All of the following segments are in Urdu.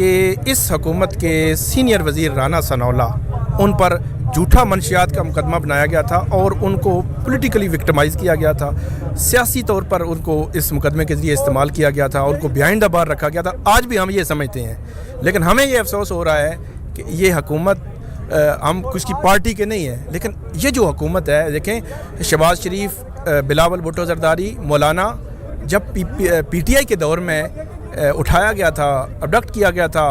کہ اس حکومت کے سینئر وزیر رانا ثناءاللہ ان پر جھوٹا منشیات کا مقدمہ بنایا گیا تھا اور ان کو پولیٹیکلی وکٹمائز کیا گیا تھا، سیاسی طور پر ان کو اس مقدمے کے ذریعے استعمال کیا گیا تھا، ان کو بیہائنڈ دا بار رکھا گیا تھا. آج بھی ہم یہ سمجھتے ہیں، لیکن ہمیں یہ افسوس ہو رہا ہے کہ یہ حکومت ہم کچھ کی پارٹی کے نہیں ہیں، لیکن یہ جو حکومت ہے، دیکھیں شہباز شریف، بلاول بھٹو زرداری، مولانا جب پی ٹی آئی کے دور میں اٹھایا گیا تھا، ابڈکٹ کیا گیا تھا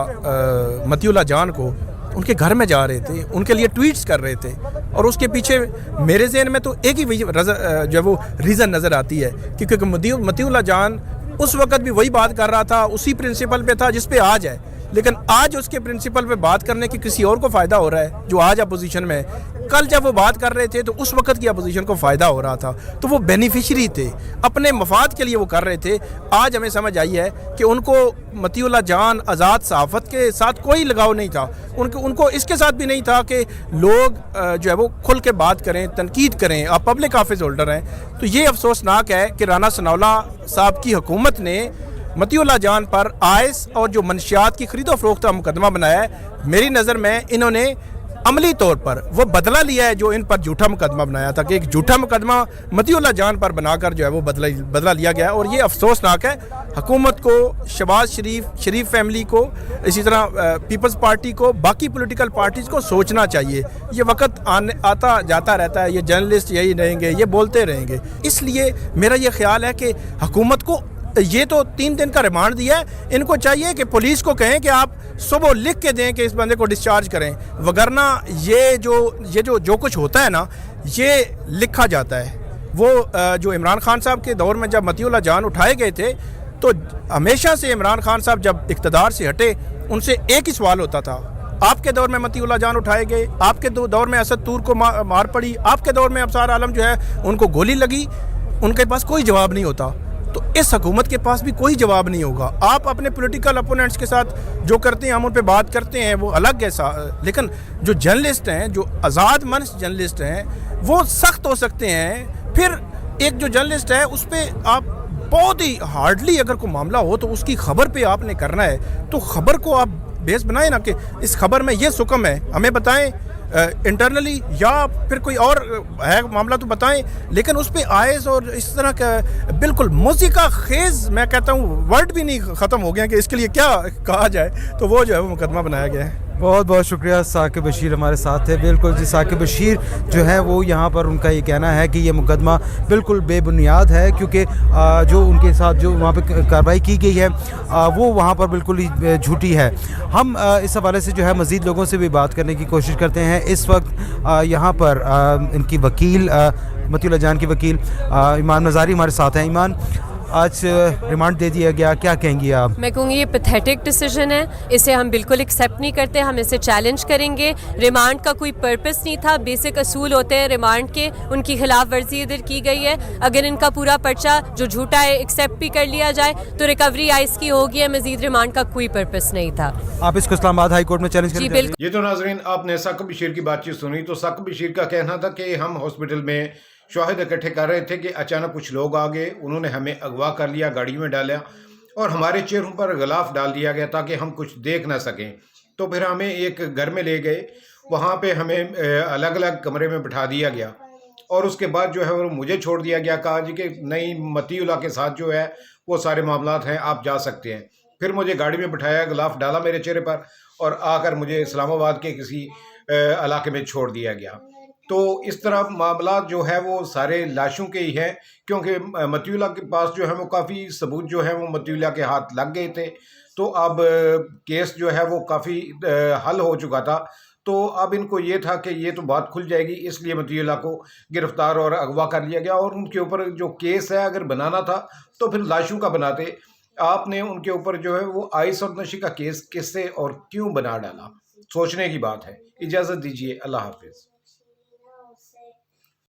مطیع اللہ جان کو، ان کے گھر میں جا رہے تھے، ان کے لیے ٹویٹس کر رہے تھے، اور اس کے پیچھے میرے ذہن میں تو ایک ہی جو ہے وہ ریزن نظر آتی ہے، کیونکہ مطیع اللہ جان اس وقت بھی وہی بات کر رہا تھا، اسی پرنسپل پہ تھا جس پہ آج ہے، لیکن آج اس کے پرنسپل پہ بات کرنے کی کسی اور کو فائدہ ہو رہا ہے جو آج اپوزیشن میں ہے. کل جب وہ بات کر رہے تھے تو اس وقت کی اپوزیشن کو فائدہ ہو رہا تھا، تو وہ بینیفیشری تھے، اپنے مفاد کے لیے وہ کر رہے تھے. آج ہمیں سمجھ آئی ہے کہ ان کو مطیع اللہ جان آزاد صحافت کے ساتھ کوئی لگاؤ نہیں تھا، ان کو اس کے ساتھ بھی نہیں تھا کہ لوگ جو ہے وہ کھل کے بات کریں، تنقید کریں. آپ پبلک آفس ہولڈر ہیں، تو یہ افسوسناک ہے کہ رانا ثناءاللہ صاحب کی حکومت نے مطیع اللہ جان پر آئس اور جو منشیات کی خرید و فروخت کا مقدمہ بنایا ہے. میری نظر میں انہوں نے عملی طور پر وہ بدلہ لیا ہے جو ان پر جھوٹا مقدمہ بنایا تھا، کہ ایک جھوٹا مقدمہ مطیع اللہ جان پر بنا کر جو ہے وہ بدلہ لیا گیا ہے. اور یہ افسوسناک ہے. حکومت کو، شہباز شریف فیملی کو، اسی طرح پیپلز پارٹی کو، باقی پولیٹیکل پارٹیز کو سوچنا چاہیے. یہ وقت آتا جاتا رہتا ہے، یہ جرنلسٹ یہی رہیں گے، یہ بولتے رہیں گے. اس لیے میرا یہ خیال ہے کہ حکومت کو یہ تو 3 دن کا ریمانڈ دیا ہے، ان کو چاہیے کہ پولیس کو کہیں کہ آپ صبح لکھ کے دیں کہ اس بندے کو ڈسچارج کریں، وگرنہ یہ جو کچھ ہوتا ہے نا، یہ لکھا جاتا ہے. وہ جو عمران خان صاحب کے دور میں جب مطیع اللہ جان اٹھائے گئے تھے، تو ہمیشہ سے عمران خان صاحب جب اقتدار سے ہٹے، ان سے ایک ہی سوال ہوتا تھا. آپ کے دور میں مطیع اللہ جان اٹھائے گئے، آپ کے دور میں اسد طور کو مار پڑی، آپ کے دور میں ابصار عالم جو ہے ان کو گولی لگی. ان کے پاس کوئی جواب نہیں ہوتا. تو اس حکومت کے پاس بھی کوئی جواب نہیں ہوگا. آپ اپنے پولیٹیکل اپوننٹس کے ساتھ جو کرتے ہیں، ہم ان پہ بات کرتے ہیں، وہ الگ ہے، لیکن جو جرنلسٹ ہیں، جو آزاد منش جرنلسٹ ہیں، وہ سخت ہو سکتے ہیں. پھر ایک جو جرنلسٹ ہے اس پہ آپ بہت ہی ہارڈلی اگر کوئی معاملہ ہو تو اس کی خبر پہ آپ نے کرنا ہے، تو خبر کو آپ بیس بنائیں نا کہ اس خبر میں یہ سکم ہے، ہمیں بتائیں انٹرنلی، یا پھر کوئی اور ہے معاملہ تو بتائیں. لیکن اس پہ آئز اور اس طرح کا بالکل موسیقہ خیز، میں کہتا ہوں ورڈ بھی نہیں ختم ہو گیا کہ اس کے لیے کیا کہا جائے، تو وہ جو ہے وہ مقدمہ بنایا گیا ہے. بہت بہت شکریہ. ثاقب بشیر ہمارے ساتھ تھے. بالکل جی، ثاقب بشیر جو ہے وہ یہاں پر ان کا یہ کہنا ہے کہ یہ مقدمہ بالکل بے بنیاد ہے، کیونکہ جو ان کے ساتھ جو وہاں پہ کارروائی کی گئی ہے وہ وہاں پر بالکل ہی جھوٹی ہے. ہم اس حوالے سے جو ہے مزید لوگوں سے بھی بات کرنے کی کوشش کرتے ہیں. اس وقت یہاں پر ان کی وکیل، مطیع اللہ جان کی وکیل ایمان مزاری ہمارے ساتھ ہیں. ایمان، آج ریمانڈ دے دیا گیا، کیا کہیں گی آپ؟ میں کہوں گی یہ پیتھیٹک ڈیسیجن ہے، اسے ہم بالکل ایکسیپٹ نہیں کرتے، ہم اسے چیلنج کریں گے. ریمانڈ کا کوئی پرپس نہیں تھا، بیسک اصول ہوتے ہیں ریمانڈ کے، ان کی خلاف ورزی ادھر کی گئی ہے. اگر ان کا پورا پرچہ جو جھوٹا ہے ایکسیپٹ بھی کر لیا جائے تو ریکوری آئس کی ہوگی ہے، مزید ریمانڈ کا کوئی پرپس نہیں تھا. آپ اس کو اسلام آباد ہائی کورٹ میں چیلنج کریں؟ جی بالکل. یہ تو ناظرین آپ نے ثاقب بشیر کی بات چیت سنی. تو ثاقب بشیر کا کہنا تھا کہ ہم ہاسپٹل میں شواہد اکٹھے کر رہے تھے کہ اچانک کچھ لوگ آ گئے، انہوں نے ہمیں اغوا کر لیا، گاڑی میں ڈالا اور ہمارے چہروں پر غلاف ڈال دیا گیا تاکہ ہم کچھ دیکھ نہ سکیں. تو پھر ہمیں ایک گھر میں لے گئے، وہاں پہ ہمیں الگ الگ کمرے میں بٹھا دیا گیا، اور اس کے بعد جو ہے وہ مجھے چھوڑ دیا گیا. کہا جی کہ نہیں، مطیع اللہ کے ساتھ جو ہے وہ سارے معاملات ہیں، آپ جا سکتے ہیں. پھر مجھے گاڑی میں بٹھایا، غلاف ڈالا میرے چہرے پر، اور آ کر مجھے اسلام آباد کے کسی علاقے میں چھوڑ دیا گیا. تو اس طرح معاملات جو ہے وہ سارے لاشوں کے ہی ہیں، کیونکہ مطیع اللہ کے پاس جو ہے وہ کافی ثبوت جو ہے وہ مطیع اللہ کے ہاتھ لگ گئے تھے. تو اب کیس جو ہے وہ کافی حل ہو چکا تھا. تو اب ان کو یہ تھا کہ یہ تو بات کھل جائے گی، اس لیے مطیع اللہ کو گرفتار اور اغوا کر لیا گیا. اور ان کے اوپر جو کیس ہے اگر بنانا تھا تو پھر لاشوں کا بناتے. آپ نے ان کے اوپر جو ہے وہ آئس اور نشے کا کیس کس سے اور کیوں بنا ڈالا؟ سوچنے کی بات ہے. اجازت دیجیے، اللہ حافظ.